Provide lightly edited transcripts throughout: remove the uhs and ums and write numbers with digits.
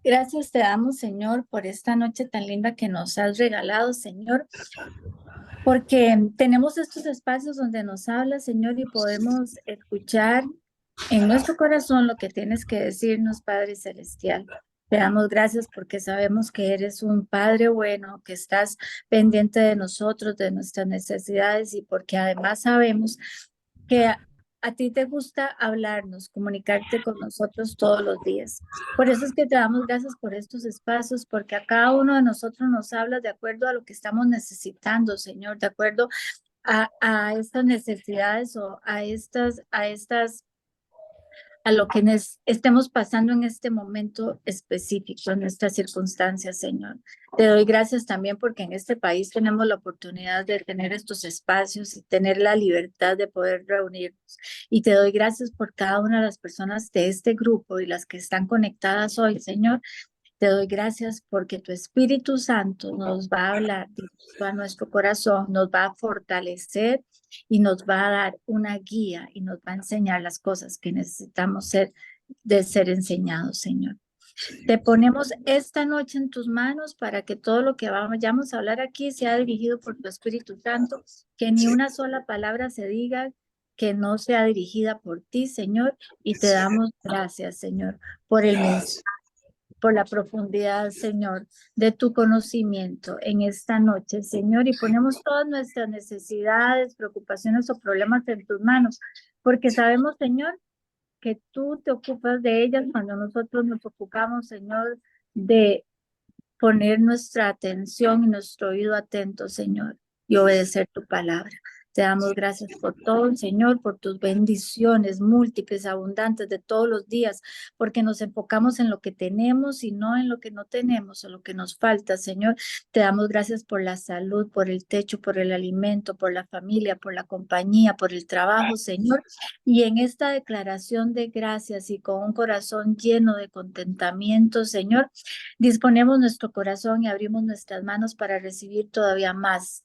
Gracias te damos, Señor, por esta noche tan linda que nos has regalado, Señor, porque tenemos estos espacios donde nos hablas, Señor, y podemos escuchar en nuestro corazón lo que tienes que decirnos, Padre Celestial. Te damos gracias porque sabemos que eres un Padre bueno, que estás pendiente de nosotros, de nuestras necesidades y porque además sabemos que a ti te gusta hablarnos, comunicarte con nosotros todos los días. Por eso es que te damos gracias por estos espacios, porque a cada uno de nosotros nos hablas de acuerdo a lo que estamos necesitando, Señor, de acuerdo a estas necesidades o a lo que estemos pasando en este momento específico, en estas circunstancias, Señor. Te doy gracias también porque en este país tenemos la oportunidad de tener estos espacios y tener la libertad de poder reunirnos. Y te doy gracias por cada una de las personas de este grupo y las que están conectadas hoy, Señor. Te doy gracias porque tu Espíritu Santo nos va a hablar directo a nuestro corazón, nos va a fortalecer y nos va a dar una guía y nos va a enseñar las cosas que necesitamos ser enseñados, Señor. Te ponemos esta noche en tus manos para que todo lo que vayamos a hablar aquí sea dirigido por tu Espíritu Santo, que ni una sola palabra se diga que no sea dirigida por ti, Señor, y te damos gracias, Señor, por el mensaje, por la profundidad, Señor, de tu conocimiento en esta noche, Señor, y ponemos todas nuestras necesidades, preocupaciones o problemas en tus manos, porque sabemos, Señor, que tú te ocupas de ellas cuando nosotros nos ocupamos, Señor, de poner nuestra atención y nuestro oído atento, Señor, y obedecer tu palabra. Te damos gracias por todo, Señor, por tus bendiciones múltiples, abundantes de todos los días, porque nos enfocamos en lo que tenemos y no en lo que no tenemos o lo que nos falta, Señor. Te damos gracias por la salud, por el techo, por el alimento, por la familia, por la compañía, por el trabajo, Señor. Y en esta declaración de gracias y con un corazón lleno de contentamiento, Señor, disponemos nuestro corazón y abrimos nuestras manos para recibir todavía más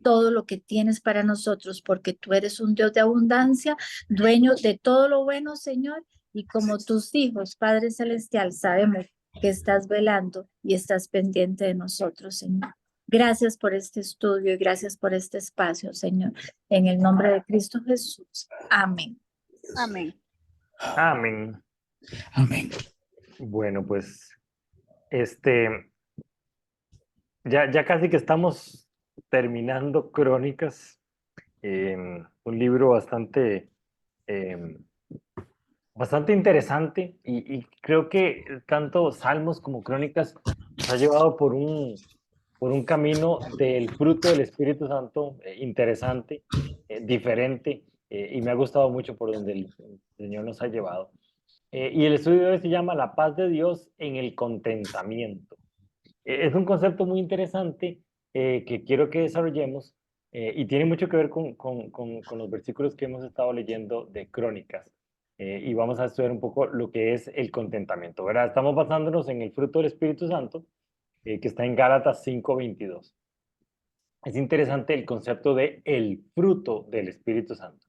todo lo que tienes para nosotros, porque tú eres un Dios de abundancia, dueño de todo lo bueno, Señor, y como tus hijos, Padre Celestial, sabemos que estás velando y estás pendiente de nosotros, Señor. Gracias por este estudio y gracias por este espacio, Señor. En el nombre de Cristo Jesús. Amén. Amén. Amén. Amén. Bueno, pues ya casi que estamos terminando Crónicas, un libro eh, bastante interesante y creo que tanto Salmos como Crónicas nos ha llevado por un camino del fruto del Espíritu Santo interesante, diferente, y me ha gustado mucho por donde el Señor nos ha llevado. Y el estudio de hoy se llama La paz de Dios en el contentamiento. Es un concepto muy interesante que quiero que desarrollemos y tiene mucho que ver con los versículos que hemos estado leyendo de Crónicas. Y vamos a estudiar un poco lo que es el contentamiento, ¿verdad? Estamos basándonos en el fruto del Espíritu Santo, que está en Gálatas 5:22. Es interesante el concepto de el fruto del Espíritu Santo.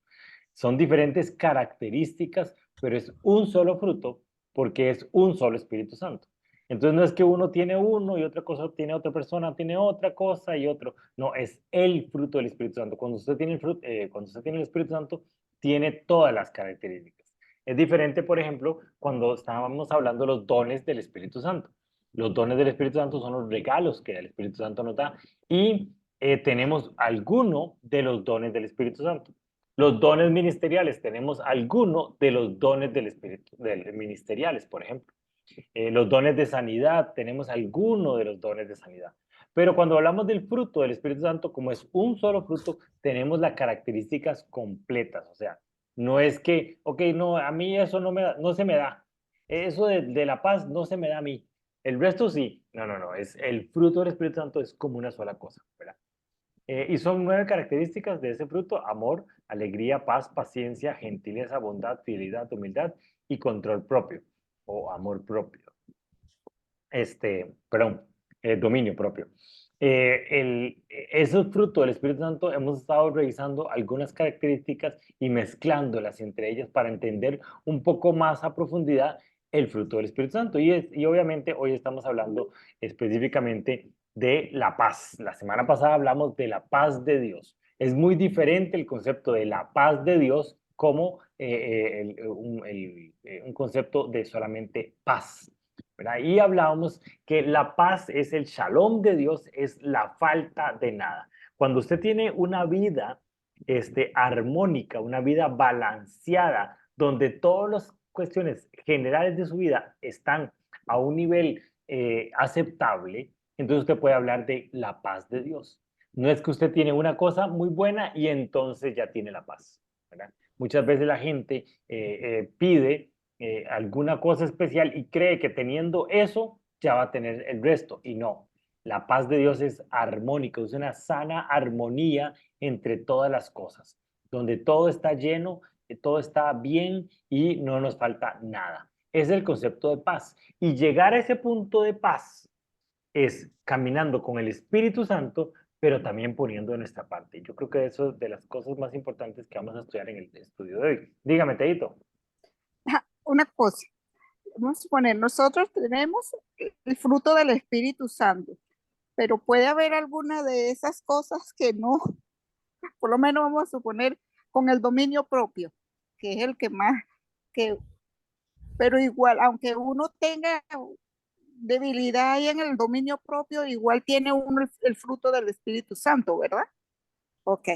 Son diferentes características, pero es un solo fruto porque es un solo Espíritu Santo. Entonces no es que uno tiene uno y otra cosa tiene otra persona, tiene otra cosa y otro. No, es el fruto del Espíritu Santo. Cuando usted tiene cuando usted tiene el Espíritu Santo, tiene todas las características. Es diferente, por ejemplo, cuando estábamos hablando de los dones del Espíritu Santo. Los dones del Espíritu Santo son los regalos que el Espíritu Santo nos da y tenemos alguno de los dones del Espíritu Santo. Los dones ministeriales, tenemos alguno de los dones del Espíritu, ministeriales, por ejemplo. Los dones de sanidad, tenemos alguno de los dones de sanidad. Pero cuando hablamos del fruto del Espíritu Santo, como es un solo fruto, tenemos las características completas. O sea, no es que, ok, no, a mí eso no se me da. Eso de la paz no se me da a mí. El resto sí. No, no, no. Es el fruto del Espíritu Santo es como una sola cosa, ¿verdad? Y son 9 características de ese fruto: amor, alegría, paz, paciencia, gentileza, bondad, fidelidad, humildad y control propio o amor propio. Perdón, dominio propio. Esos frutos del Espíritu Santo hemos estado revisando algunas características y mezclándolas entre ellas para entender un poco más a profundidad el fruto del Espíritu Santo. Y obviamente hoy estamos hablando específicamente de la paz. La semana pasada hablamos de la paz de Dios. Es muy diferente el concepto de la paz de Dios como un concepto de solamente paz, ¿verdad? Y hablábamos que la paz es el shalom de Dios, es la falta de nada. Cuando usted tiene una vida armónica, una vida balanceada, donde todas las cuestiones generales de su vida están a un nivel aceptable, entonces usted puede hablar de la paz de Dios. No es que usted tiene una cosa muy buena y entonces ya tiene la paz, ¿verdad? Muchas veces la gente pide alguna cosa especial y cree que teniendo eso ya va a tener el resto, y no. La paz de Dios es armónica, es una sana armonía entre todas las cosas, donde todo está lleno, todo está bien y no nos falta nada. Es el concepto de paz. Y llegar a ese punto de paz es caminando con el Espíritu Santo, pero también poniendo de nuestra parte. Yo creo que eso es de las cosas más importantes que vamos a estudiar en el estudio de hoy. Dígame, Teito. Una cosa, vamos a suponer, nosotros tenemos el fruto del Espíritu Santo, pero puede haber alguna de esas cosas que no, por lo menos vamos a suponer con el dominio propio, que es el que más, que, pero igual, aunque uno tenga debilidad ahí en el dominio propio, igual tiene uno el fruto del Espíritu Santo, ¿verdad? Ok.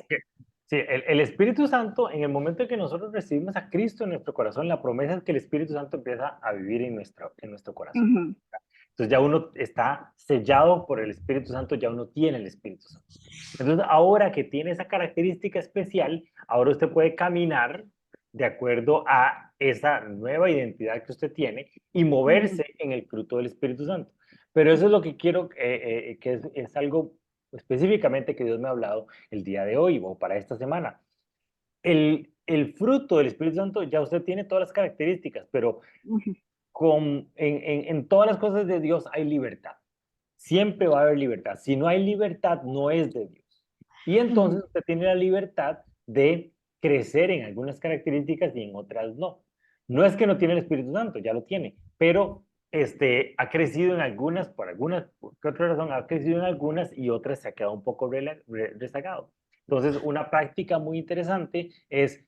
Sí, el Espíritu Santo, en el momento en que nosotros recibimos a Cristo en nuestro corazón, la promesa es que el Espíritu Santo empieza a vivir en nuestro corazón. Uh-huh. Entonces ya uno está sellado por el Espíritu Santo, ya uno tiene el Espíritu Santo. Entonces ahora que tiene esa característica especial, ahora usted puede caminar de acuerdo a esa nueva identidad que usted tiene y moverse en el fruto del Espíritu Santo. Pero eso es lo que quiero, que es algo específicamente que Dios me ha hablado el día de hoy o para esta semana. El fruto del Espíritu Santo ya usted tiene todas las características, pero en todas las cosas de Dios hay libertad. Siempre va a haber libertad. Si no hay libertad, no es de Dios. Y entonces usted tiene la libertad de crecer en algunas características y en otras no. No es que no tiene el Espíritu Santo, ya lo tiene, pero ha crecido en algunas, por ¿qué otra razón? Ha crecido en algunas y otras se ha quedado un poco rezagado. Entonces, una práctica muy interesante es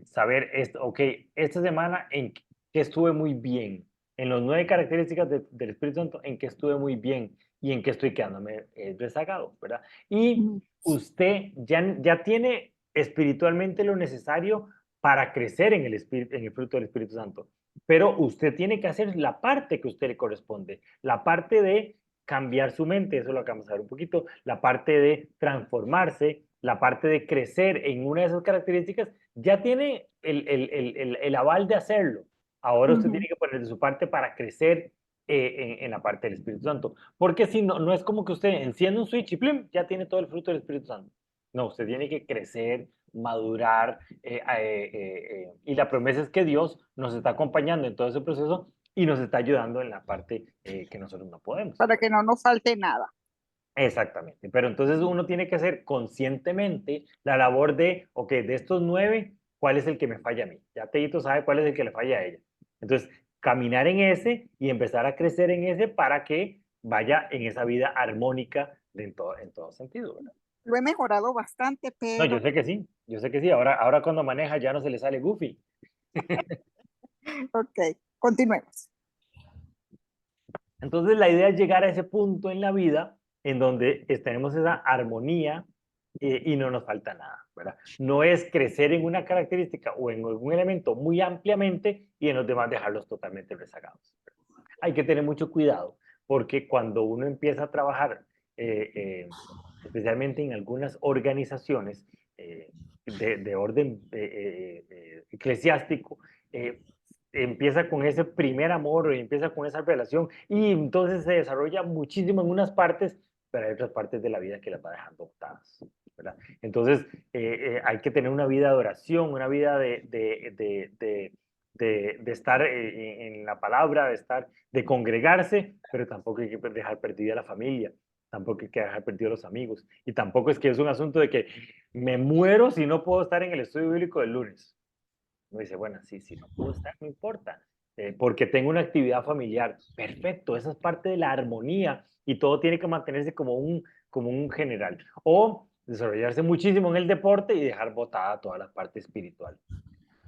saber, ok, esta semana en que estuve muy bien, en las 9 características del Espíritu Santo, en que estuve muy bien y en que estoy quedándome rezagado, ¿verdad? Y usted ya tiene espiritualmente lo necesario para crecer en el fruto del Espíritu Santo, pero usted tiene que hacer la parte que a usted le corresponde, la parte de cambiar su mente, eso lo acabamos de ver un poquito, la parte de transformarse, la parte de crecer en una de esas características, ya tiene el aval de hacerlo. Ahora usted tiene que poner de su parte para crecer en la parte del Espíritu Santo. Porque si no, no es como que usted enciende un switch y ¡plim! Ya tiene todo el fruto del Espíritu Santo. No, usted tiene que crecer, madurar, y la promesa es que Dios nos está acompañando en todo ese proceso y nos está ayudando en la parte que nosotros no podemos. Para que no nos falte nada. Exactamente, pero entonces uno tiene que hacer conscientemente la labor de, ok, de estos 9, ¿cuál es el que me falla a mí? Ya Teito sabe cuál es el que le falla a ella. Entonces, caminar en ese y empezar a crecer en ese para que vaya en esa vida armónica en todo sentido, ¿verdad? Lo he mejorado bastante, No, pero... yo sé que sí, ahora cuando maneja ya no se le sale goofy. Ok, continuemos. Entonces la idea es llegar a ese punto en la vida en donde tenemos esa armonía y no nos falta nada, ¿verdad? No es crecer en una característica o en algún elemento muy ampliamente y en los demás dejarlos totalmente rezagados. Hay que tener mucho cuidado porque cuando uno empieza a trabajar, especialmente en algunas organizaciones de orden eclesiástico, empieza con ese primer amor, empieza con esa relación y entonces se desarrolla muchísimo en unas partes, pero hay otras partes de la vida que las va dejando botadas, ¿verdad? Entonces hay que tener una vida de oración, una vida de estar en la palabra, de congregarse, pero tampoco hay que dejar perdida la familia, tampoco hay que dejar perdidos los amigos, y tampoco es que es un asunto de que me muero si no puedo estar en el estudio bíblico del lunes. Uno dice, bueno, sí, no puedo estar, no importa. porque tengo una actividad familiar. Perfecto, esa es parte de la armonía y todo tiene que mantenerse como un general. O desarrollarse muchísimo en el deporte y dejar botada toda la parte espiritual.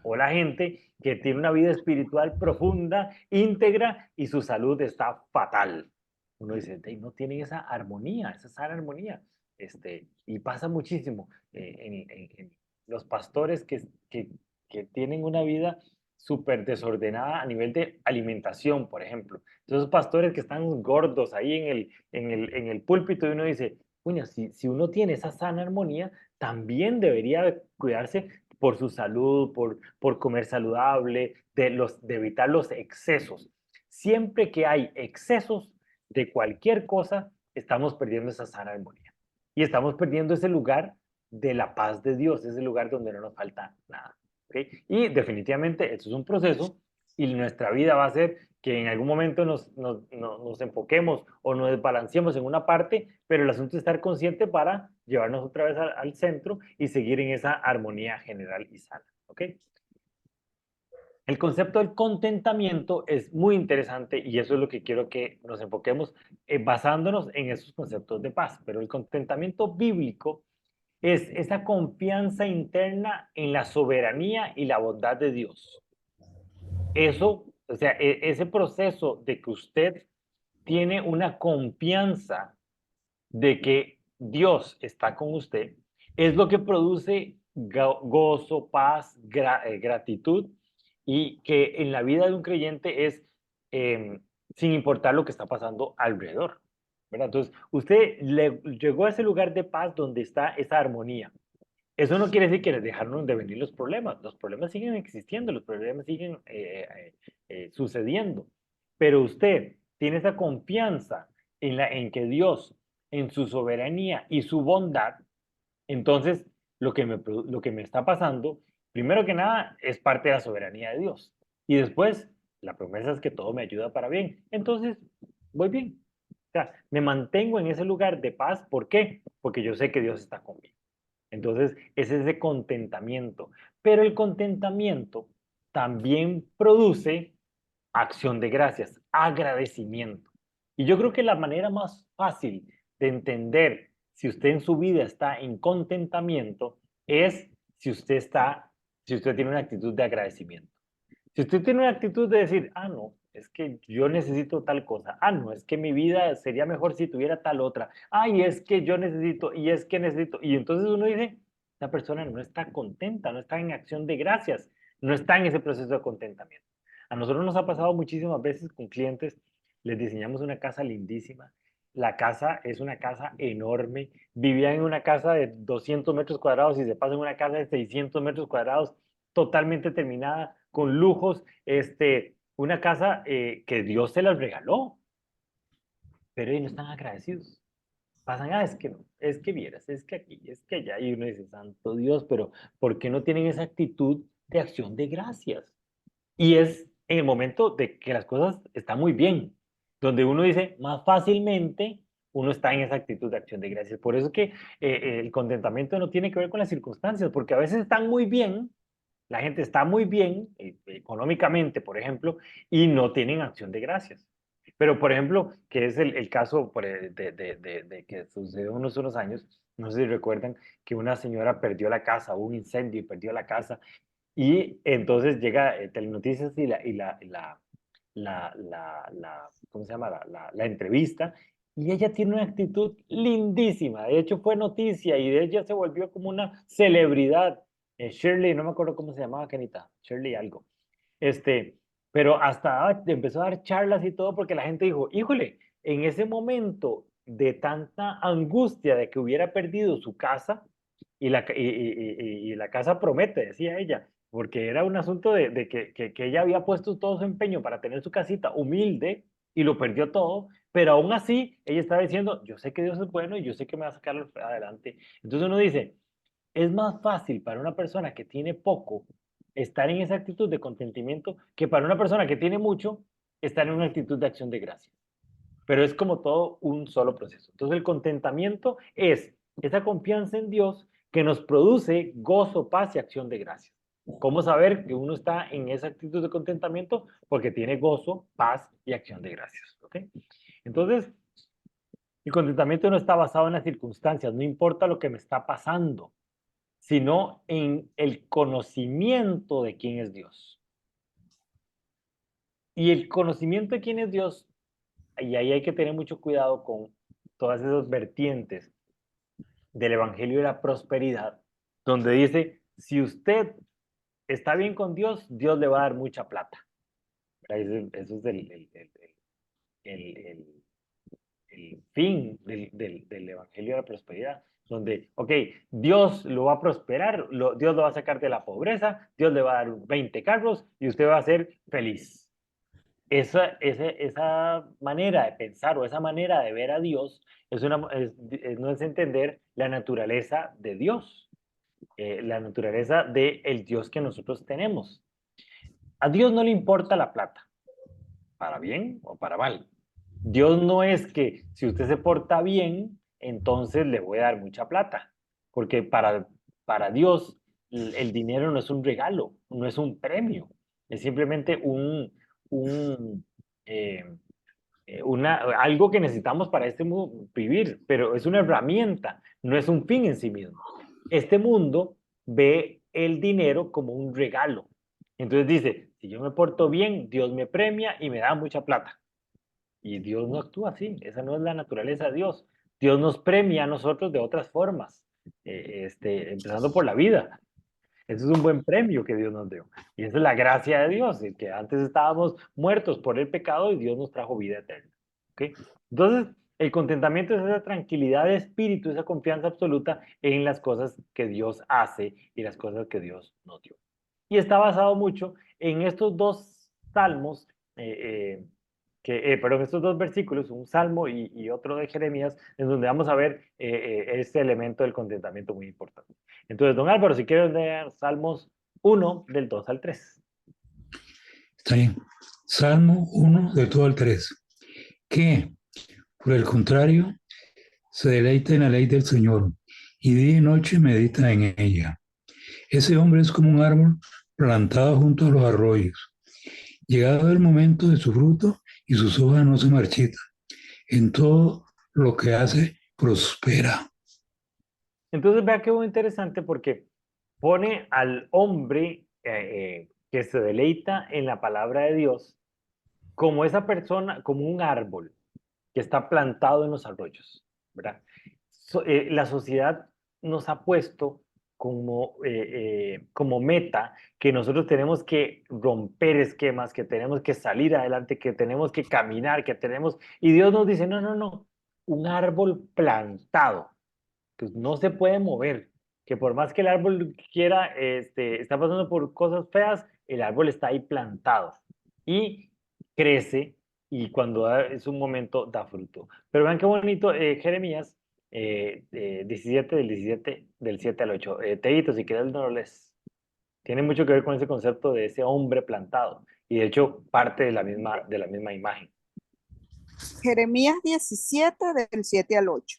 O la gente que tiene una vida espiritual profunda, íntegra y su salud está fatal. Uno dice, no tienen esa armonía, esa sana armonía. Y pasa muchísimo en los pastores que tienen una vida súper desordenada a nivel de alimentación, por ejemplo. Esos pastores que están gordos ahí en el púlpito y uno dice, uña, si uno tiene esa sana armonía, también debería cuidarse por su salud, por comer saludable, de evitar los excesos. Siempre que hay excesos de cualquier cosa, estamos perdiendo esa sana armonía. Y estamos perdiendo ese lugar de la paz de Dios, ese lugar donde no nos falta nada. ¿Okay? Y definitivamente esto es un proceso y nuestra vida va a ser que en algún momento nos enfoquemos o nos desbalanceemos en una parte, pero el asunto es estar consciente para llevarnos otra vez al centro y seguir en esa armonía general y sana. ¿Ok? El concepto del contentamiento es muy interesante y eso es lo que quiero que nos enfoquemos basándonos en esos conceptos de paz. Pero el contentamiento bíblico es esa confianza interna en la soberanía y la bondad de Dios. Eso, o sea, ese proceso de que usted tiene una confianza de que Dios está con usted, es lo que produce gozo, paz, gratitud y que en la vida de un creyente es sin importar lo que está pasando alrededor. ¿Verdad? Entonces, usted llegó a ese lugar de paz donde está esa armonía. Eso no quiere decir que les dejaron de venir los problemas siguen existiendo, los problemas siguen sucediendo, pero usted tiene esa confianza en que Dios, en su soberanía y su bondad, entonces lo que me está pasando, primero que nada, es parte de la soberanía de Dios, y después la promesa es que todo me ayuda para bien, entonces voy bien, o sea, me mantengo en ese lugar de paz, ¿por qué? Porque yo sé que Dios está conmigo. Entonces, es ese contentamiento. Pero el contentamiento también produce acción de gracias, agradecimiento. Y yo creo que la manera más fácil de entender si usted en su vida está en contentamiento es si usted tiene una actitud de agradecimiento. Si usted tiene una actitud de decir, ah, no, es que yo necesito tal cosa, ah, no, es que mi vida sería mejor si tuviera tal otra, ay, es que yo necesito, y es que necesito, y entonces uno dice, esa persona no está contenta, no está en acción de gracias, no está en ese proceso de contentamiento. A nosotros nos ha pasado muchísimas veces con clientes, les diseñamos una casa lindísima, la casa es una casa enorme, vivían en una casa de 200 metros cuadrados y se pasa en una casa de 600 metros cuadrados, totalmente terminada, con lujos, una casa que Dios se las regaló, pero ellos no están agradecidos. Pasan, es que no, es que vieras, es que aquí, es que allá, y uno dice, santo Dios, pero ¿por qué no tienen esa actitud de acción de gracias? Y es en el momento de que las cosas están muy bien, donde uno dice, más fácilmente uno está en esa actitud de acción de gracias. Por eso es que el contentamiento no tiene que ver con las circunstancias, porque a veces están muy bien, la gente está muy bien económicamente, por ejemplo, y no tienen acción de gracias. Pero, por ejemplo, que es el caso de que sucedió unos años, no sé si recuerdan que una señora perdió la casa, hubo un incendio y perdió la casa, y entonces llega Telenoticias ¿cómo se llama? La entrevista, y ella tiene una actitud lindísima, de hecho fue noticia y de ella se volvió como una celebridad. Shirley, no me acuerdo cómo se llamaba, Kenita, Shirley algo. Pero hasta empezó a dar charlas y todo porque la gente dijo, híjole, en ese momento de tanta angustia de que hubiera perdido su casa, y la casa promete, decía ella, porque era un asunto de que ella había puesto todo su empeño para tener su casita humilde y lo perdió todo, pero aún así ella estaba diciendo, yo sé que Dios es bueno y yo sé que me va a sacar adelante. Entonces uno dice, es más fácil para una persona que tiene poco estar en esa actitud de contentimiento que para una persona que tiene mucho estar en una actitud de acción de gracia. Pero es como todo un solo proceso. Entonces el contentamiento es esa confianza en Dios que nos produce gozo, paz y acción de gracias. ¿Cómo saber que uno está en esa actitud de contentamiento? Porque tiene gozo, paz y acción de gracias. ¿Ok? Entonces, el contentamiento no está basado en las circunstancias, no importa lo que me está pasando, sino en el conocimiento de quién es Dios. Y el conocimiento de quién es Dios, y ahí hay que tener mucho cuidado con todas esas vertientes del Evangelio de la Prosperidad, donde dice, si usted está bien con Dios, Dios le va a dar mucha plata. Eso es el, el fin del Evangelio de la Prosperidad, donde, ok, Dios lo va a prosperar, Dios lo va a sacar de la pobreza, Dios le va a dar 20 carros y usted va a ser feliz. Esa manera de pensar o esa manera de ver a Dios no es entender la naturaleza de Dios, la naturaleza del Dios que nosotros tenemos. A Dios no le importa la plata, para bien o para mal. Dios no es que si usted se porta bien, entonces le voy a dar mucha plata, porque para Dios el dinero no es un regalo, no es un premio, es simplemente un, eh, algo que necesitamos para este mundo vivir, pero es una herramienta, no es un fin en sí mismo. Este mundo ve el dinero como un regalo. Entonces dice, si yo me porto bien, Dios me premia y me da mucha plata. Y Dios no actúa así, esa no es la naturaleza de Dios. Dios nos premia a nosotros de otras formas, empezando por la vida. Ese es un buen premio que Dios nos dio. Y esa es la gracia de Dios, que antes estábamos muertos por el pecado y Dios nos trajo vida eterna. ¿Okay? Entonces, el contentamiento es esa tranquilidad de espíritu, esa confianza absoluta en las cosas que Dios hace y las cosas que Dios nos dio. Y está basado mucho en estos dos salmos, perdón, estos dos versículos, un salmo y otro de Jeremías, en donde vamos a ver este elemento del contentamiento muy importante. Entonces, don Álvaro, si quieres leer Salmos 1, del 2 al 3. Está bien. Salmo 1, del 2 al 3. Que, por el contrario, se deleita en la ley del Señor y día y noche medita en ella. Ese hombre es como un árbol plantado junto a los arroyos. Llegado el momento de su fruto y sus hojas no se marchitan. En todo lo que hace, prospera. Entonces, vea qué muy interesante porque pone al hombre que se deleita en la palabra de Dios como esa persona, como un árbol que está plantado en los arroyos, ¿verdad? La sociedad nos ha puesto como meta que nosotros tenemos que romper esquemas, que tenemos que salir adelante, que tenemos que caminar, y Dios nos dice, no, no, no, un árbol plantado, pues no se puede mover, que por más que el árbol quiera, está pasando por cosas feas, el árbol está ahí plantado y crece y cuando es un momento da fruto. Pero vean qué bonito, Jeremías 17, del 7 al 8. Teito, si quieres no lo lees. Tiene mucho que ver con ese concepto de ese hombre plantado y de hecho parte de la misma imagen. Jeremías 17, del 7 al 8.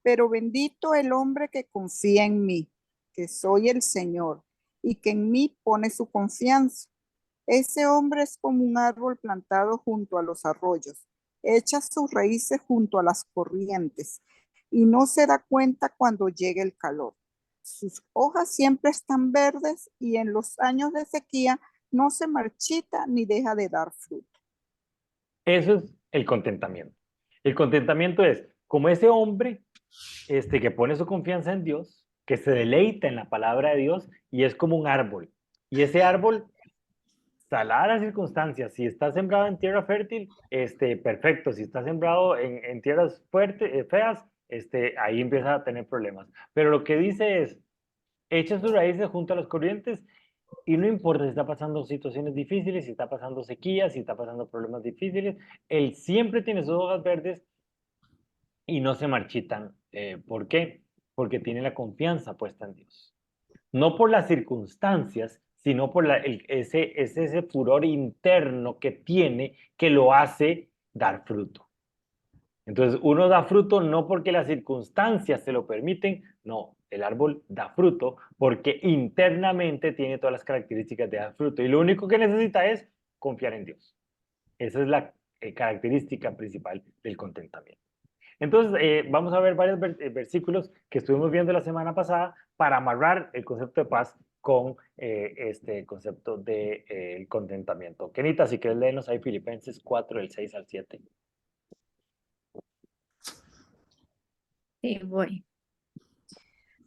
Pero bendito el hombre que confía en mí, que soy el Señor, y que en mí pone su confianza. Ese hombre es como un árbol plantado junto a los arroyos, echa sus raíces junto a las corrientes, y no se da cuenta cuando llegue el calor. Sus hojas siempre están verdes, y en los años de sequía no se marchita ni deja de dar fruto. Eso es el contentamiento. El contentamiento es como ese hombre que pone su confianza en Dios, que se deleita en la palabra de Dios y es como un árbol. Y ese árbol, salada las circunstancias, si está sembrado en tierra fértil, perfecto. Si está sembrado en tierras fuertes, feas, ahí empieza a tener problemas. Pero lo que dice es, echa sus raíces junto a las corrientes y no importa si está pasando situaciones difíciles, si está pasando sequías, si está pasando problemas difíciles, él siempre tiene sus hojas verdes y no se marchitan. ¿Por qué? Porque tiene la confianza puesta en Dios. No por las circunstancias, sino por ese furor interno que tiene que lo hace dar fruto. Entonces, uno da fruto no porque las circunstancias se lo permiten, no, El árbol da fruto porque internamente tiene todas las características de dar fruto. Y lo único que necesita es confiar en Dios. Esa es la característica principal del contentamiento. Entonces, vamos a ver varios versículos que estuvimos viendo la semana pasada para amarrar el concepto de paz con este concepto de contentamiento. Kenita, si quieres léenos ahí Filipenses 4, del 6 al 7. Sí, voy.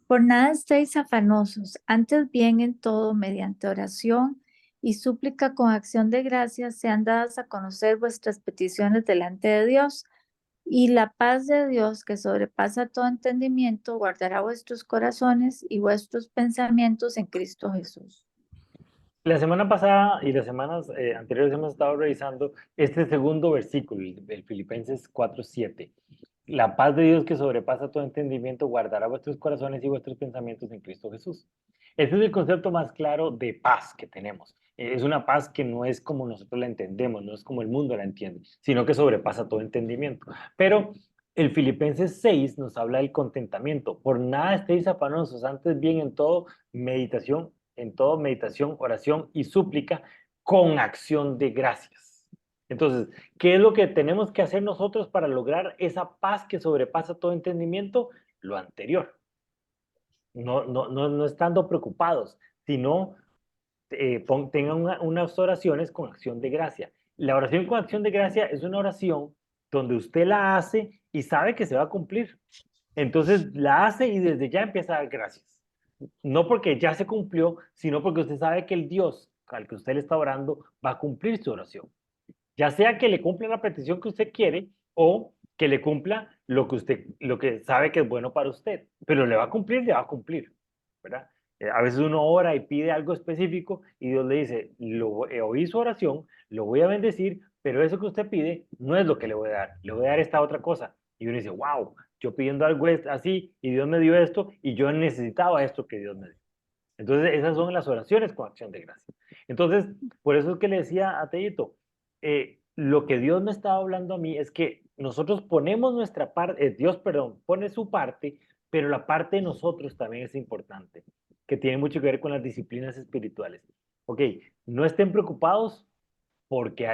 Por nada estéis afanosos, antes bien en todo, mediante oración y súplica con acción de gracias, sean dadas a conocer vuestras peticiones delante de Dios. Y la paz de Dios, que sobrepasa todo entendimiento, guardará vuestros corazones y vuestros pensamientos en Cristo Jesús. La semana pasada y las semanas anteriores hemos estado revisando este segundo versículo, el Filipenses 4:7. La paz de Dios que sobrepasa todo entendimiento guardará vuestros corazones y vuestros pensamientos en Cristo Jesús. Este es el concepto más claro de paz que tenemos. Es una paz que no es como nosotros la entendemos, no es como el mundo la entiende, sino que sobrepasa todo entendimiento. Pero el Filipenses 6 nos habla del contentamiento. Por nada estéis afanosos, antes bien en todo meditación, oración y súplica con acción de gracias. Entonces, ¿qué es lo que tenemos que hacer nosotros para lograr esa paz que sobrepasa todo entendimiento? Lo anterior. No estando preocupados, sino tengan unas oraciones con acción de gracia. La oración con acción de gracia es una oración donde usted la hace y sabe que se va a cumplir. Entonces la hace y desde ya empieza a dar gracias. No porque ya se cumplió, sino porque usted sabe que el Dios al que usted le está orando va a cumplir su oración. Ya sea que le cumpla la petición que usted quiere o que le cumpla lo que sabe que es bueno para usted. Pero le va a cumplir, ¿verdad? A veces uno ora y pide algo específico y Dios le dice, oí su oración, lo voy a bendecir, pero eso que usted pide no es lo que le voy a dar, le voy a dar esta otra cosa. Y uno dice, wow, yo pidiendo algo así y Dios me dio esto y yo necesitaba esto que Dios me dio. Entonces, esas son las oraciones con acción de gracia. Entonces, por eso es que le decía a Teito, lo que Dios me estaba hablando a mí es que nosotros ponemos nuestra parte, Dios, perdón, pone su parte, pero la parte de nosotros también es importante, que tiene mucho que ver con las disciplinas espirituales. Ok, no estén preocupados porque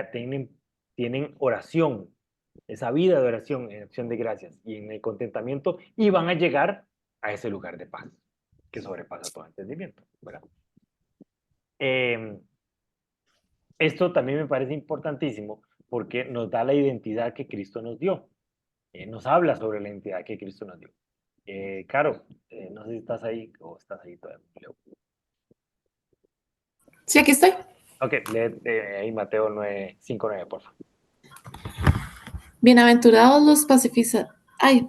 tienen oración, esa vida de oración en acción de gracias y en el contentamiento y van a llegar a ese lugar de paz que sobrepasa todo entendimiento, ¿verdad? Esto también me parece importantísimo porque nos da la identidad que Cristo nos dio. Nos habla sobre la identidad que Cristo nos dio. Caro, no sé si estás ahí o estás ahí todavía. Sí, aquí estoy. Ok, lee ahí Mateo 5:9, por favor. Bienaventurados los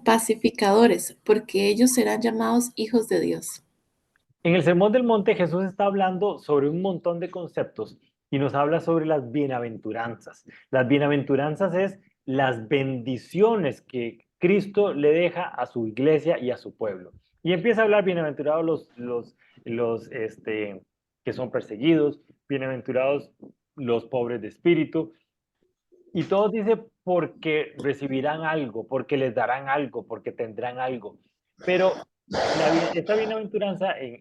pacificadores, porque ellos serán llamados hijos de Dios. En el Sermón del Monte Jesús está hablando sobre un montón de conceptos y nos habla sobre las bienaventuranzas. Las bienaventuranzas es las bendiciones que Cristo le deja a su iglesia y a su pueblo. Y empieza a hablar bienaventurados los que son perseguidos, bienaventurados los pobres de espíritu. Y todos dice porque recibirán algo, porque les darán algo, porque tendrán algo. Pero esta bienaventuranza, en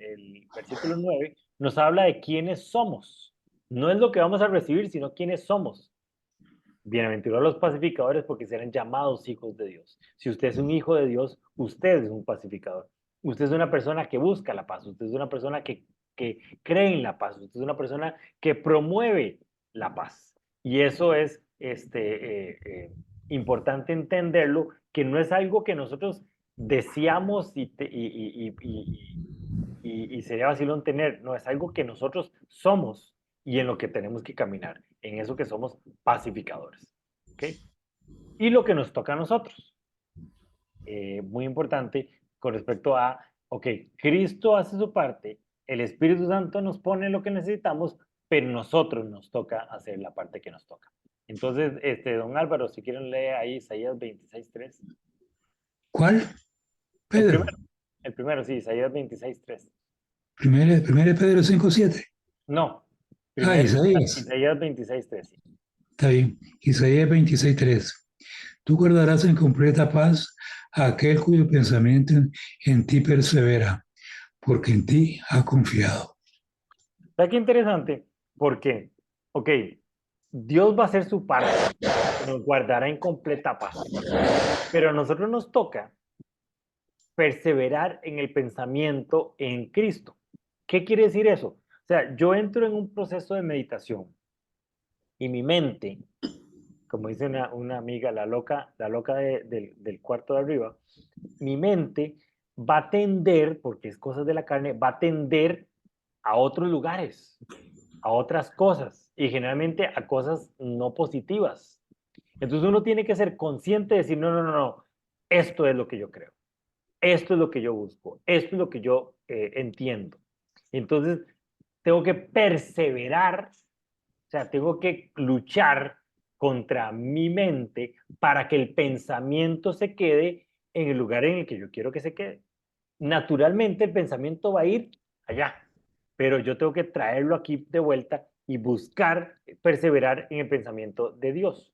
el versículo 9, nos habla de quiénes somos. No es lo que vamos a recibir, sino quiénes somos. Bienaventurados los pacificadores porque serán llamados hijos de Dios. Si usted es un hijo de Dios, usted es un pacificador. Usted es una persona que busca la paz. Usted es una persona que cree en la paz. Usted es una persona que promueve la paz. Y eso es importante entenderlo, que no es algo que nosotros deseamos y sería vacilón tener. No, es algo que nosotros somos y en lo que tenemos que caminar, en eso que somos pacificadores. ¿Okay? Y lo que nos toca a nosotros, muy importante con respecto a, ok, Cristo hace su parte, el Espíritu Santo nos pone lo que necesitamos, pero nosotros nos toca hacer la parte que nos toca. Entonces, don Álvaro, si quieren leer ahí Isaías 26:3. ¿Cuál? Pedro. El primero, sí, Isaías 26:3. Primero Pedro 5:7. No. Isaías. Isaías 26:3. Sí. Está bien. Isaías 26:3. Tú guardarás en completa paz a aquel cuyo pensamiento en ti persevera, porque en ti ha confiado. ¿Sabes qué interesante? Porque, ok, Dios va a hacer su parte, nos guardará en completa paz, pero a nosotros nos toca perseverar en el pensamiento en Cristo. ¿Qué quiere decir eso? O sea, yo entro en un proceso de meditación y mi mente, como dice una amiga, la loca del cuarto de arriba, mi mente va a tender, porque es cosas de la carne, va a tender a otros lugares, a otras cosas y generalmente a cosas no positivas. Entonces uno tiene que ser consciente de decir, no, no, no, no, esto es lo que yo creo, esto es lo que yo busco, esto es lo que yo entiendo. Entonces tengo que perseverar, o sea, tengo que luchar contra mi mente para que el pensamiento se quede en el lugar en el que yo quiero que se quede. Naturalmente el pensamiento va a ir allá, pero yo tengo que traerlo aquí de vuelta y buscar perseverar en el pensamiento de Dios.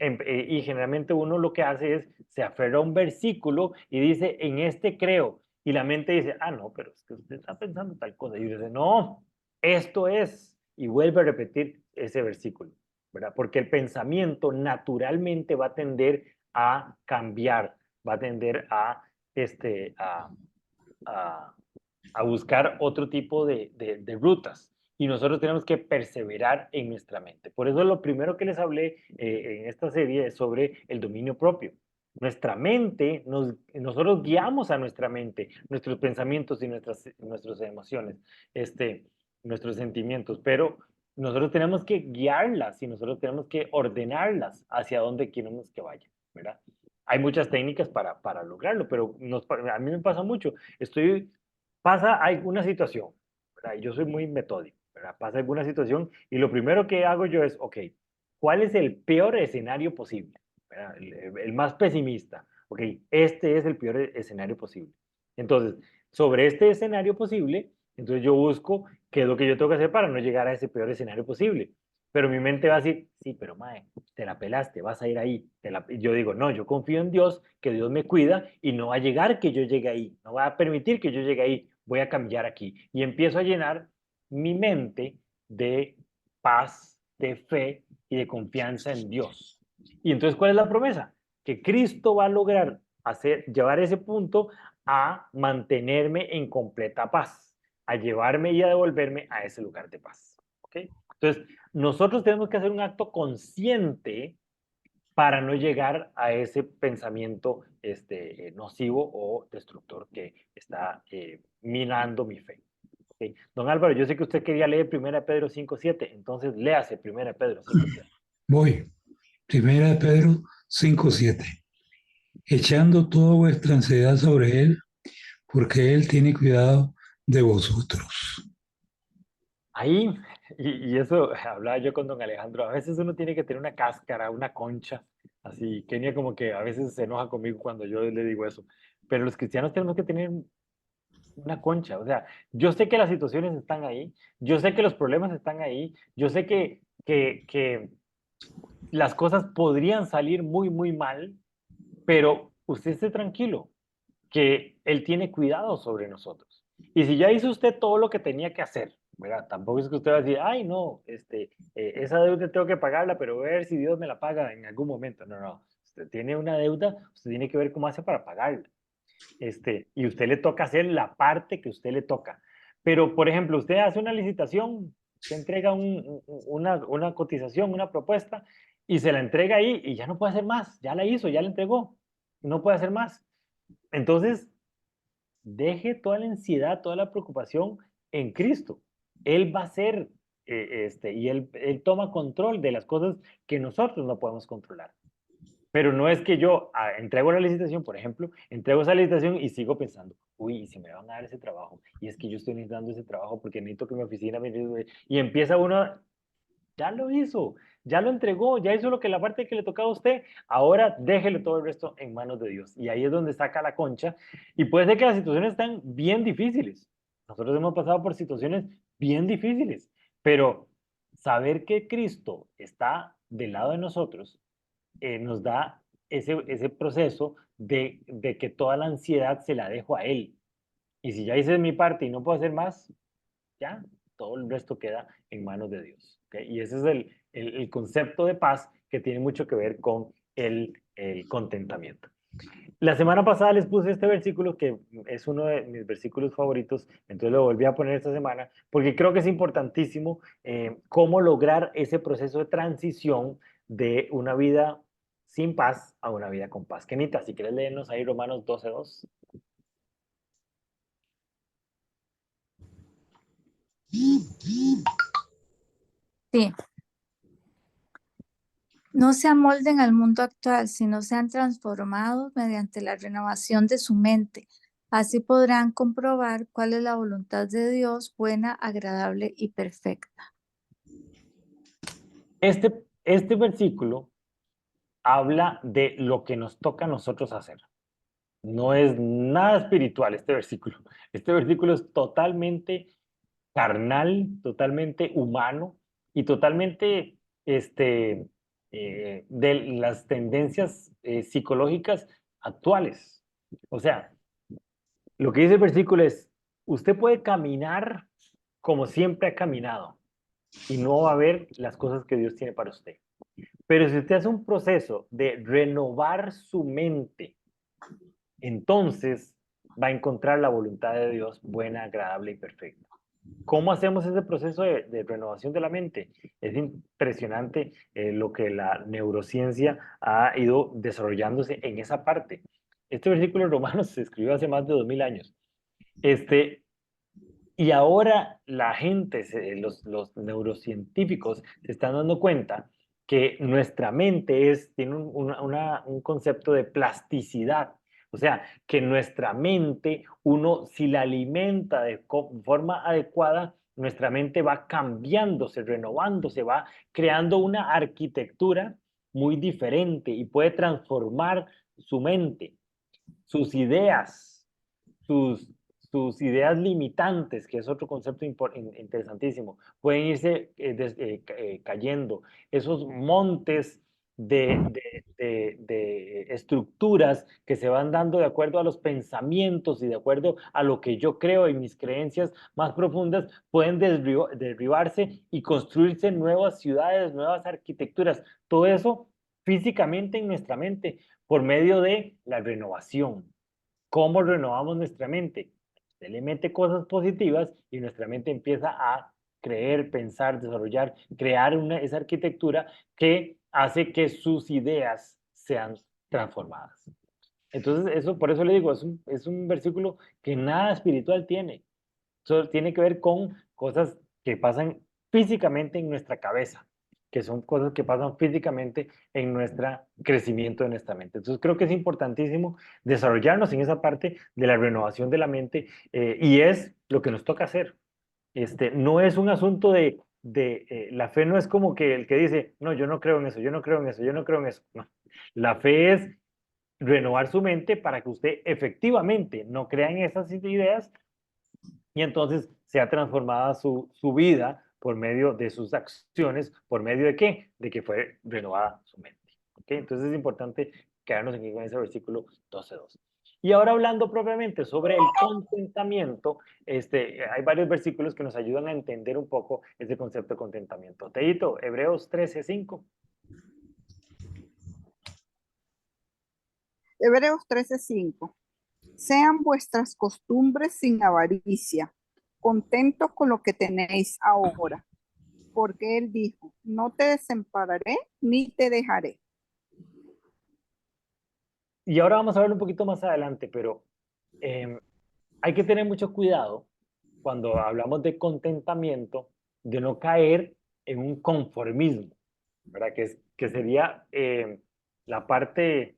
Y generalmente uno lo que hace es, se aferra a un versículo y dice, en este creo. Y la mente dice, ah, no, pero es que usted está pensando tal cosa. Y dice, no, esto es. Y vuelve a repetir ese versículo, ¿verdad? Porque el pensamiento naturalmente va a tender a cambiar, va a tender a, este, a, a buscar otro tipo de rutas. Y nosotros tenemos que perseverar en nuestra mente. Por eso lo primero que les hablé en esta serie es sobre el dominio propio. Nuestra mente, nosotros guiamos a nuestra mente, nuestros pensamientos y nuestras emociones, nuestros sentimientos, pero nosotros tenemos que guiarlas y nosotros tenemos que ordenarlas hacia donde queremos que vayan, ¿verdad? Hay muchas técnicas para lograrlo, pero a mí me pasa mucho. Pasa alguna situación, ¿verdad? Yo soy muy metódico, ¿verdad? Pasa alguna situación y lo primero que hago yo es, ok, ¿cuál es el peor escenario posible? ¿Verdad? El más pesimista. Ok, este es el peor escenario posible. Entonces, sobre este escenario posible, entonces yo busco qué es lo que yo tengo que hacer para no llegar a ese peor escenario posible. Pero mi mente va a decir, sí, pero mae, te la pelaste, vas a ir ahí. Yo digo, no, yo confío en Dios, que Dios me cuida y no va a llegar que yo llegue ahí, no va a permitir que yo llegue ahí, voy a cambiar aquí. Y empiezo a llenar mi mente de paz, de fe y de confianza en Dios. Y entonces, ¿cuál es la promesa? Que Cristo va a lograr llevar ese punto a mantenerme en completa paz, a llevarme y a devolverme a ese lugar de paz. ¿Ok? Entonces, nosotros tenemos que hacer un acto consciente para no llegar a ese pensamiento nocivo o destructor que está minando mi fe. ¿Okay? Don Álvaro, yo sé que usted quería leer 1 Pedro 5:7, entonces léase 1 Pedro 5:7. Voy. 1 Pedro 5:7. Echando toda vuestra ansiedad sobre Él, porque Él tiene cuidado de vosotros. Ahí, y eso hablaba yo con don Alejandro, a veces uno tiene que tener una cáscara, una concha, así, Kenia como que a veces se enoja conmigo cuando yo le digo eso, pero los cristianos tenemos que tener una concha, o sea, yo sé que las situaciones están ahí, yo sé que los problemas están ahí, yo sé que las cosas podrían salir muy, muy mal, pero usted esté tranquilo, que Él tiene cuidado sobre nosotros. Y si ya hizo usted todo lo que tenía que hacer, ¿verdad? Tampoco es que usted va a decir, ay, no, esa deuda tengo que pagarla, pero voy a ver si Dios me la paga en algún momento. No, no, usted tiene una deuda, usted tiene que ver cómo hace para pagarla. Y usted le toca hacer la parte que usted le toca. Pero, por ejemplo, usted hace una licitación, usted entrega una cotización, una propuesta, y se la entrega ahí y ya no puede hacer más, ya la hizo, ya la entregó, no puede hacer más. Entonces, deje toda la ansiedad, toda la preocupación en Cristo. Él va a ser, y él toma control de las cosas que nosotros no podemos controlar. Pero no es que yo entrego la licitación, por ejemplo, entrego esa licitación y sigo pensando, uy, ¿y si me van a dar ese trabajo? Y es que yo estoy necesitando ese trabajo porque necesito que mi oficina me... Y empieza uno, ya lo hizo, ya lo entregó, ya hizo lo que la parte que le tocaba a usted, ahora déjele todo el resto en manos de Dios. Y ahí es donde saca la concha. Y puede ser que las situaciones están bien difíciles. Nosotros hemos pasado por situaciones bien difíciles, pero saber que Cristo está del lado de nosotros nos da ese proceso de que toda la ansiedad se la dejo a Él. Y si ya hice mi parte y no puedo hacer más, ya, todo el resto queda en manos de Dios. ¿Okay? Y ese es el concepto de paz que tiene mucho que ver con el contentamiento. La semana pasada les puse este versículo que es uno de mis versículos favoritos, entonces lo volví a poner esta semana porque creo que es importantísimo cómo lograr ese proceso de transición de una vida sin paz a una vida con paz. Kenita, si quieres leernos ahí Romanos 12:2. Sí. No se amolden al mundo actual, sino sean transformados mediante la renovación de su mente. Así podrán comprobar cuál es la voluntad de Dios, buena, agradable y perfecta. Este versículo habla de lo que nos toca a nosotros hacer. No es nada espiritual este versículo. Este versículo es totalmente carnal, totalmente humano y totalmente de las tendencias psicológicas actuales. O sea, lo que dice el versículo es, usted puede caminar como siempre ha caminado y no va a ver las cosas que Dios tiene para usted. Pero si usted hace un proceso de renovar su mente, entonces va a encontrar la voluntad de Dios buena, agradable y perfecta. ¿Cómo hacemos ese proceso de renovación de la mente? Es impresionante lo que la neurociencia ha ido desarrollándose en esa parte. Este versículo en Romanos se escribió hace más de 2000 años. Y ahora la gente, los neurocientíficos se están dando cuenta que nuestra mente tiene un concepto de plasticidad. O sea, que nuestra mente, uno si la alimenta de forma adecuada, nuestra mente va cambiándose, renovándose, va creando una arquitectura muy diferente y puede transformar su mente, sus ideas, sus, sus ideas limitantes, que es otro concepto interesantísimo, pueden irse cayendo. Esos montes de estructuras que se van dando de acuerdo a los pensamientos y de acuerdo a lo que yo creo y mis creencias más profundas, pueden derribarse y construirse nuevas ciudades, nuevas arquitecturas. Todo eso físicamente en nuestra mente por medio de la renovación. ¿Cómo renovamos nuestra mente? Usted le mete cosas positivas y nuestra mente empieza a creer, pensar, desarrollar, crear esa arquitectura que hace que sus ideas sean transformadas. Entonces, eso, por eso le digo, es un versículo que nada espiritual tiene. Solo tiene que ver con cosas que pasan físicamente en nuestra cabeza, que son cosas que pasan físicamente en nuestro crecimiento de nuestra mente. Entonces creo que es importantísimo desarrollarnos en esa parte de la renovación de la mente y es lo que nos toca hacer. No es un asunto la fe no es como que el que dice, no, yo no creo en eso, yo no creo en eso, yo no creo en eso. No. La fe es renovar su mente para que usted efectivamente no crea en esas ideas y entonces se ha transformado su vida por medio de sus acciones, ¿por medio de qué? De que fue renovada su mente. ¿Okay? Entonces es importante quedarnos aquí con ese versículo 12:2. Y ahora hablando propiamente sobre el contentamiento, hay varios versículos que nos ayudan a entender un poco ese concepto de contentamiento. Teito, Hebreos 13:5. Hebreos 13:5. Sean vuestras costumbres sin avaricia, contentos con lo que tenéis ahora, porque Él dijo, no te desampararé ni te dejaré. Y ahora vamos a ver un poquito más adelante, pero hay que tener mucho cuidado cuando hablamos de contentamiento, de no caer en un conformismo, ¿verdad? Que sería la parte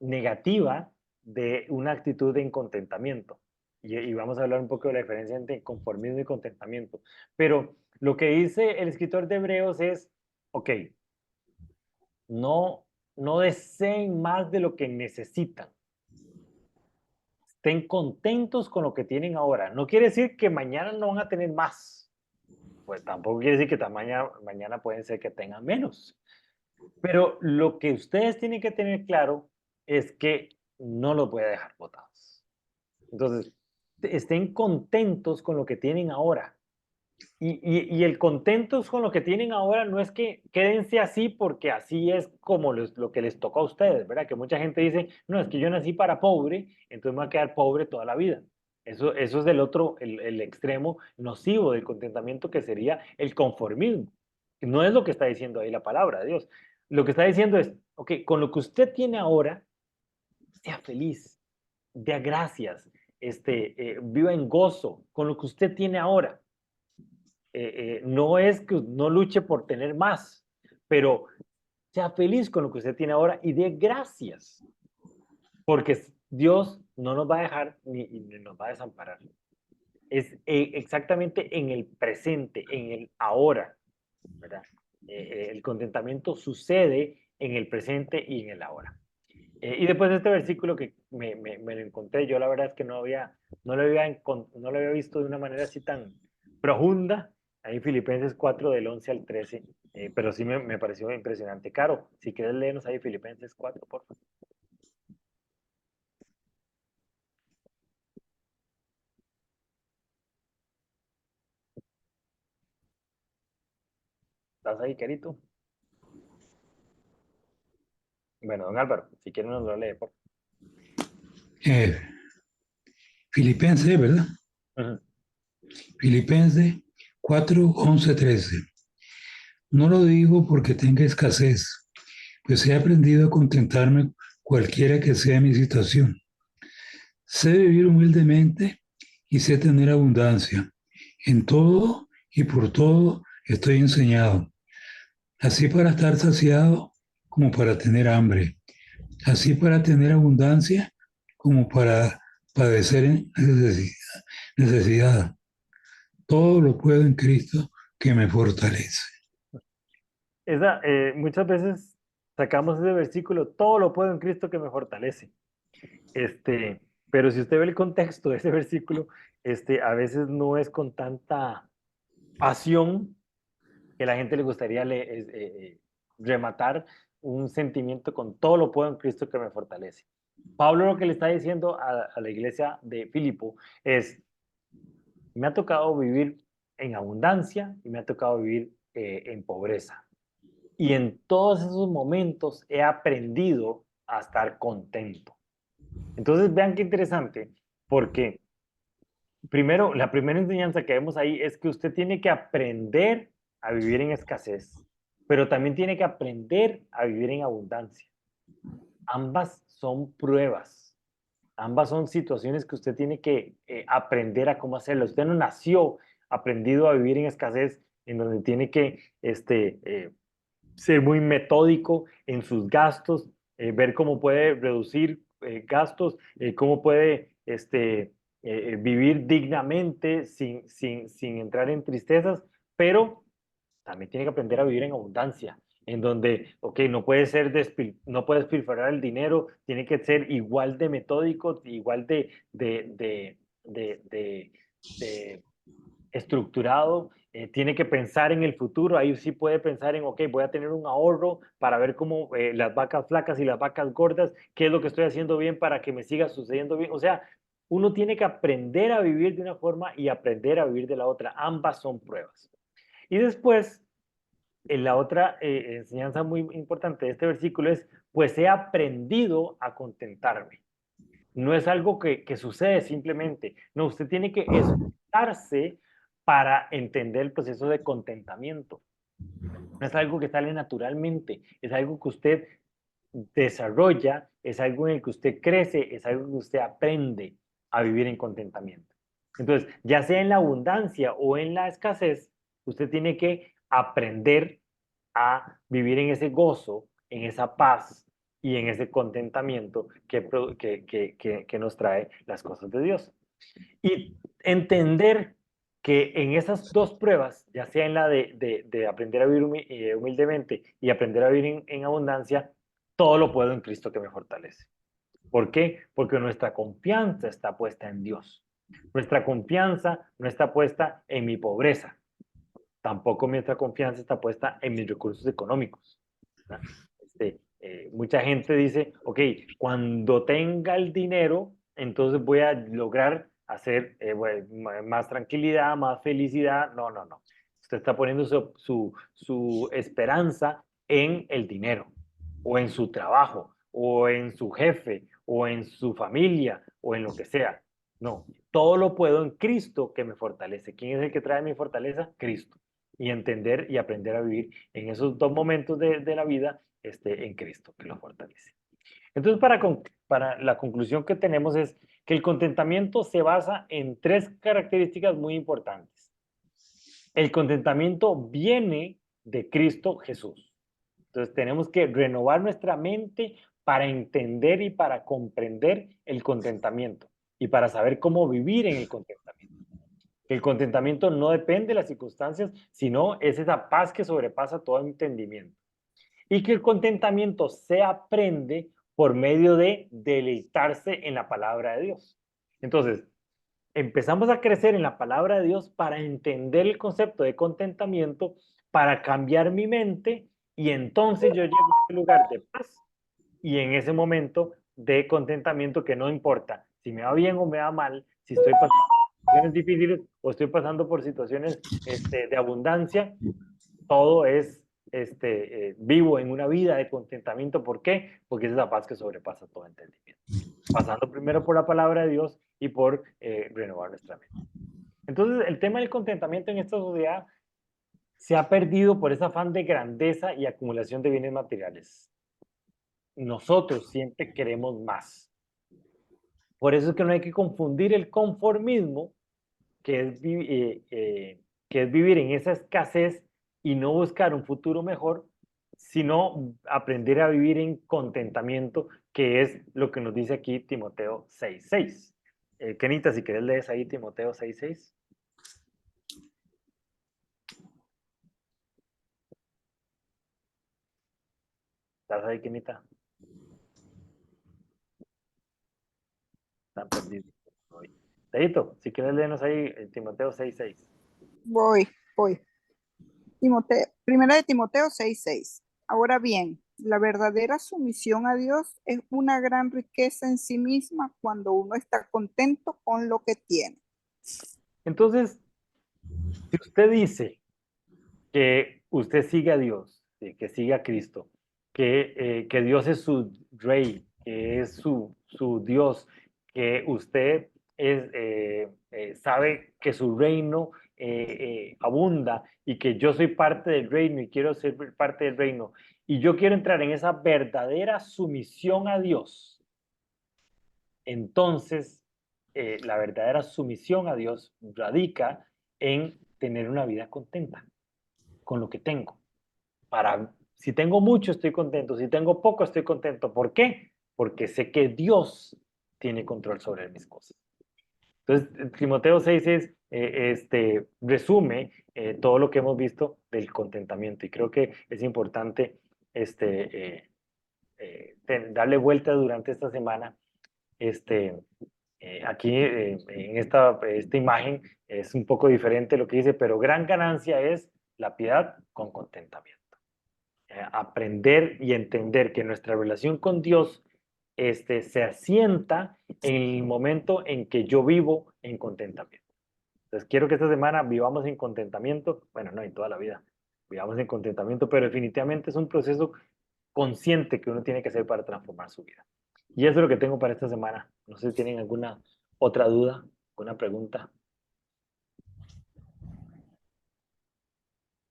negativa de una actitud de incontentamiento. Y vamos a hablar un poco de la diferencia entre conformismo y contentamiento. Pero lo que dice el escritor de Hebreos es, ok, no deseen más de lo que necesitan. Estén contentos con lo que tienen ahora. No quiere decir que mañana no van a tener más. Pues tampoco quiere decir que mañana pueden ser que tengan menos. Pero lo que ustedes tienen que tener claro es que no los voy a dejar botados. Entonces, estén contentos con lo que tienen ahora. Y el contentos con lo que tienen ahora no es que quédense así porque así es como lo que les tocó a ustedes, ¿verdad? Que mucha gente dice, no, es que yo nací para pobre, entonces me voy a quedar pobre toda la vida. Eso es del otro, el extremo nocivo del contentamiento que sería el conformismo. No es lo que está diciendo ahí la palabra de Dios. Lo que está diciendo es, ok, con lo que usted tiene ahora, sea feliz, dé gracias, viva en gozo con lo que usted tiene ahora. No es que no luche por tener más, pero sea feliz con lo que usted tiene ahora y dé gracias, porque Dios no nos va a dejar ni nos va a desamparar. Es exactamente en el presente, en el ahora, ¿verdad? El contentamiento sucede en el presente y en el ahora. Y después de este versículo que me lo encontré, yo la verdad es que no lo había visto de una manera así tan profunda, ahí Filipenses 4 del 11 al 13, pero sí me pareció impresionante. Caro, si quieres leernos ahí Filipenses 4, por favor. ¿Estás ahí, Carito? Bueno, don Álvaro, si quieres nos lo lee, por Eh, Filipenses, ¿verdad? favor. Filipenses 4, 11, 13. No lo digo porque tenga escasez, pues he aprendido a contentarme cualquiera que sea mi situación. Sé vivir humildemente y sé tener abundancia. En todo y por todo estoy enseñado, así para estar saciado como para tener hambre, así para tener abundancia como para padecer en necesidad. Todo lo puedo en Cristo que me fortalece. Muchas veces sacamos ese versículo, todo lo puedo en Cristo que me fortalece. Pero si usted ve el contexto de ese versículo, a veces no es con tanta pasión que la gente le gustaría rematar un sentimiento con todo lo puedo en Cristo que me fortalece. Pablo lo que le está diciendo a la iglesia de Filipo es, me ha tocado vivir en abundancia y me ha tocado vivir en pobreza. Y en todos esos momentos he aprendido a estar contento. Entonces vean qué interesante, porque primero, la primera enseñanza que vemos ahí es que usted tiene que aprender a vivir en escasez, pero también tiene que aprender a vivir en abundancia. Ambas son pruebas, ambas son situaciones que usted tiene que aprender a cómo hacerlo. Usted no nació aprendido a vivir en escasez, en donde tiene que ser muy metódico en sus gastos, ver cómo puede reducir gastos, cómo puede vivir dignamente sin entrar en tristezas, pero también tiene que aprender a vivir en abundancia, en donde, ok, no puedes despilfarrar el dinero, tiene que ser igual de metódico, igual de estructurado, tiene que pensar en el futuro, ahí sí puede pensar en, ok, voy a tener un ahorro para ver cómo las vacas flacas y las vacas gordas, qué es lo que estoy haciendo bien para que me siga sucediendo bien. O sea, uno tiene que aprender a vivir de una forma y aprender a vivir de la otra. Ambas son pruebas. Y después, en la otra enseñanza muy importante de este versículo es, pues he aprendido a contentarme. No es algo que sucede simplemente. No, usted tiene que esforzarse para entender el proceso de contentamiento. No es algo que sale naturalmente, es algo que usted desarrolla, es algo en el que usted crece, es algo que usted aprende a vivir en contentamiento. Entonces, ya sea en la abundancia o en la escasez, usted tiene que aprender a vivir en ese gozo, en esa paz y en ese contentamiento que nos trae las cosas de Dios. Y entender que en esas dos pruebas, ya sea en la de aprender a vivir humildemente y aprender a vivir en abundancia, todo lo puedo en Cristo que me fortalece. ¿Por qué? Porque nuestra confianza está puesta en Dios. Nuestra confianza no está puesta en mi pobreza. Tampoco nuestra confianza está puesta en mis recursos económicos. ¿verdad? Mucha gente dice, ok, cuando tenga el dinero, entonces voy a lograr hacer más tranquilidad, más felicidad. No, no, no. Usted está poniendo su esperanza en el dinero, o en su trabajo, o en su jefe, o en su familia, o en lo que sea. No, todo lo puedo en Cristo que me fortalece. ¿Quién es el que trae mi fortaleza? Cristo. Y entender y aprender a vivir en esos dos momentos de la vida en Cristo, que lo fortalece. Entonces, para la conclusión que tenemos es que el contentamiento se basa en tres características muy importantes. El contentamiento viene de Cristo Jesús. Entonces, tenemos que renovar nuestra mente para entender y para comprender el contentamiento y para saber cómo vivir en el contentamiento. El contentamiento no depende de las circunstancias, sino es esa paz que sobrepasa todo entendimiento. Y que el contentamiento se aprende por medio de deleitarse en la palabra de Dios. Entonces, empezamos a crecer en la palabra de Dios para entender el concepto de contentamiento, para cambiar mi mente, y entonces yo llego a un lugar de paz y en ese momento de contentamiento que no importa si me va bien o me va mal, si estoy pasando por situaciones difíciles o estoy pasando por situaciones de abundancia, todo es vivo en una vida de contentamiento. ¿Por qué? Porque es la paz que sobrepasa todo entendimiento. Pasando primero por la palabra de Dios y por renovar nuestra mente. Entonces, el tema del contentamiento en esta sociedad se ha perdido por ese afán de grandeza y acumulación de bienes materiales. Nosotros siempre queremos más. Por eso es que no hay que confundir el conformismo, que es vivir en esa escasez y no buscar un futuro mejor, sino aprender a vivir en contentamiento, que es lo que nos dice aquí Timoteo 6:6. Kenita, si querés lees ahí Timoteo 6:6. ¿Estás ahí, Kenita? Están perdidos. Teito, si quieres leernos ahí Timoteo 6:6. Voy. Primera de Timoteo 6:6. Ahora bien, la verdadera sumisión a Dios es una gran riqueza en sí misma cuando uno está contento con lo que tiene. Entonces, si usted dice que usted sigue a Dios, que sigue a Cristo, que Dios es su rey, que es su Dios, que usted sabe que su reino abunda y que yo soy parte del reino y quiero ser parte del reino y yo quiero entrar en esa verdadera sumisión a Dios, entonces la verdadera sumisión a Dios radica en tener una vida contenta con lo que tengo. Si tengo mucho, estoy contento. Si tengo poco, estoy contento. ¿Por qué? Porque sé que Dios tiene control sobre mis cosas. Entonces, Timoteo 6 resume todo lo que hemos visto del contentamiento. Y creo que es importante darle vuelta durante esta semana. Aquí en esta imagen es un poco diferente lo que dice, pero gran ganancia es la piedad con contentamiento. Aprender y entender que nuestra relación con Dios se asienta en el momento en que yo vivo en contentamiento. Entonces quiero que esta semana vivamos en contentamiento, bueno, no en toda la vida, vivamos en contentamiento, pero definitivamente es un proceso consciente que uno tiene que hacer para transformar su vida. Y eso es lo que tengo para esta semana. No sé si tienen alguna otra duda, alguna pregunta.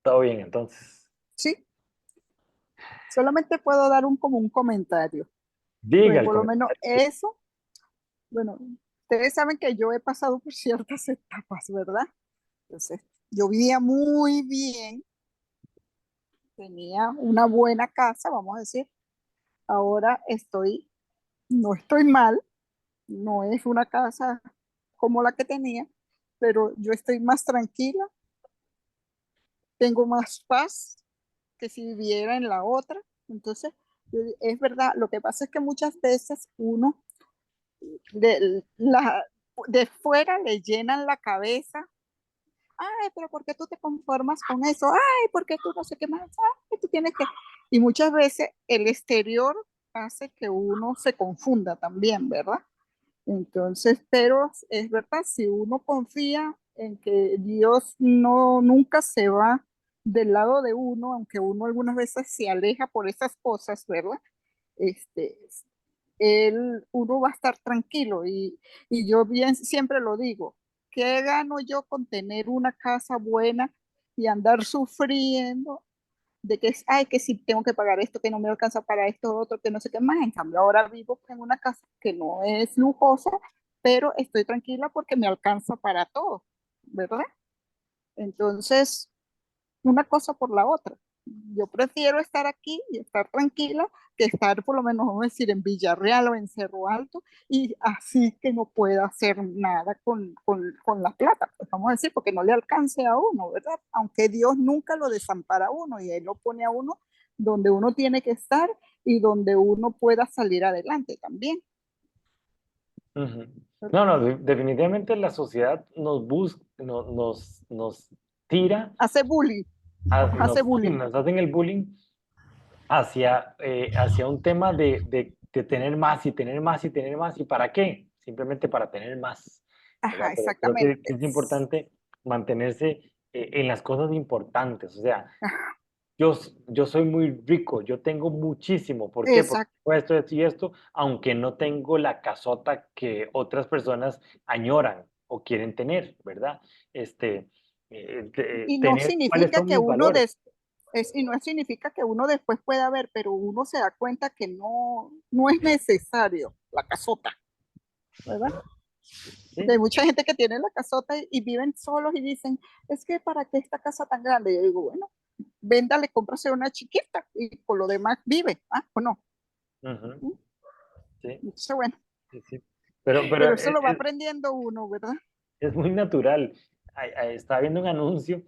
Todo bien, entonces. Sí, solamente puedo dar como un comentario. Diga el Por lo menos comentario. eso, bueno, ustedes saben que yo he pasado por ciertas etapas, ¿verdad? Entonces, yo vivía muy bien, tenía una buena casa, vamos a decir. Ahora no estoy mal, no es una casa como la que tenía, pero yo estoy más tranquila, tengo más paz que si viviera en la otra. Entonces, es verdad, lo que pasa es que muchas veces uno de fuera le llenan la cabeza. Ay, pero ¿por qué tú te conformas con eso? Ay, ¿por qué tú no sé qué más? Ay, tú tienes que... Y muchas veces el exterior hace que uno se confunda también, ¿verdad? Entonces, pero es verdad, si uno confía en que Dios no nunca se va del lado de uno, aunque uno algunas veces se aleja por esas cosas, ¿verdad? Este, uno va a estar tranquilo y yo bien siempre lo digo, ¿qué gano yo con tener una casa buena y andar sufriendo de que es, ay, que si tengo que pagar esto, que no me alcanza para esto, otro, que no sé qué más? En cambio, ahora vivo en una casa que no es lujosa, pero estoy tranquila porque me alcanza para todo, ¿verdad? Entonces, una cosa por la otra. Yo prefiero estar aquí y estar tranquila que estar por lo menos, vamos a decir, en Villarreal o en Cerro Alto y así que no pueda hacer nada con la plata, pues vamos a decir, porque no le alcance a uno, ¿verdad? Aunque Dios nunca lo desampara a uno y Él lo pone a uno donde uno tiene que estar y donde uno pueda salir adelante también. Ujú. No, no, definitivamente la sociedad nos busca, nos tira, Hace bullying, hace bullying. nos hacen el bullying hacia un tema de tener más y tener más y tener más. ¿Y para qué? Simplemente para tener más, ¿verdad? Ajá, Pero creo que exactamente. es importante mantenerse en las cosas importantes. O sea, Ajá, yo soy muy rico, yo tengo muchísimo. ¿Por qué? Porque exacto. tengo esto y esto, aunque no tengo la casota que otras personas añoran o quieren tener, ¿verdad? Este, Y no tener cuáles significa son que mis uno valores. y no significa que uno después pueda ver, pero uno se da cuenta que no es necesario la casota, ¿verdad? Porque hay ¿Sí? mucha gente que tiene la casota y viven solos y dicen, es que ¿para qué esta casa tan grande? Y yo digo, bueno, véndale, cómprase una chiquita y por lo demás vive, ¿ah? ¿O no? Ujú, ¿Mm? sí, Entonces, bueno, sí, sí. Pero pero eso lo va aprendiendo uno, ¿verdad? es muy natural. Estaba viendo un anuncio,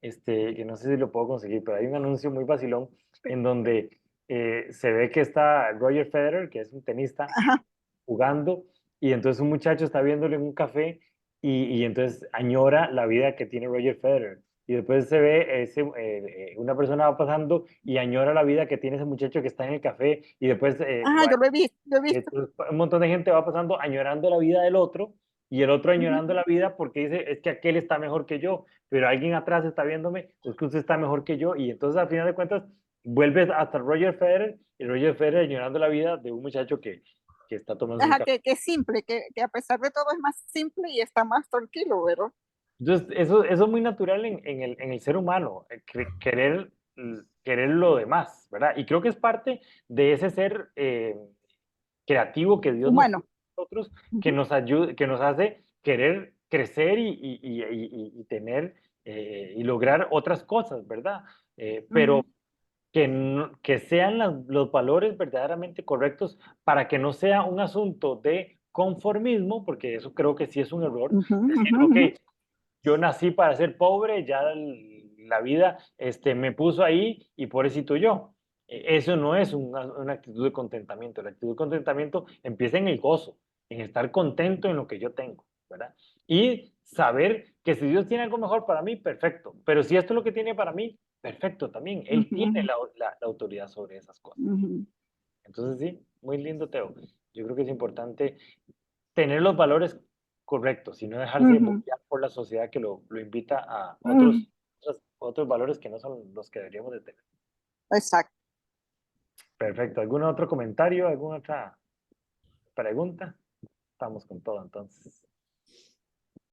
que no sé si lo puedo conseguir, pero hay un anuncio muy vacilón en donde se ve que está Roger Federer, que es un tenista, Ajá, jugando, y entonces un muchacho está viéndolo en un café y entonces añora la vida que tiene Roger Federer. Y después se ve una persona va pasando y añora la vida que tiene ese muchacho que está en el café y después ajá, yo lo he visto, yo he visto. entonces, un montón de gente va pasando añorando la vida del otro y el otro Ujú. añorando la vida porque dice, es que aquel está mejor que yo, pero alguien atrás está viéndome, es que usted está mejor que yo. Y entonces al final de cuentas vuelves hasta Roger Federer y Roger Federer añorando la vida de un muchacho que está tomando un Ajá, café. que es simple, que a pesar de todo es más simple y está más tranquilo, ¿verdad? Entonces, eso es muy natural en el ser humano, querer lo demás, ¿verdad? Y creo que es parte de ese ser creativo que Dios nos Humano. puso a nosotros, que Ujú, nos ayuda, que nos hace querer crecer y tener y lograr otras cosas, ¿verdad? Pero ujú, que sean los valores verdaderamente correctos para que no sea un asunto de conformismo, porque eso creo que sí es un error, ujú, decir, ujú, ok, ujú. yo nací para ser pobre, ya la vida me puso ahí y pobrecito yo. Eso no es una actitud de contentamiento. La actitud de contentamiento empieza en el gozo, en estar contento en lo que yo tengo, ¿verdad? Y saber que si Dios tiene algo mejor para mí, perfecto. Pero si esto es lo que tiene para mí, perfecto también. Él tiene Ujú, la autoridad sobre esas cosas. ujú, Entonces, sí, muy lindo, Teo. Yo creo que es importante tener los valores correctos y no dejarse ujú, bombear por la sociedad que lo invita a ujú. otros valores que no son los que deberíamos de tener. Exacto. Perfecto. ¿Algún otro comentario? ¿Alguna otra pregunta? Estamos con todo entonces.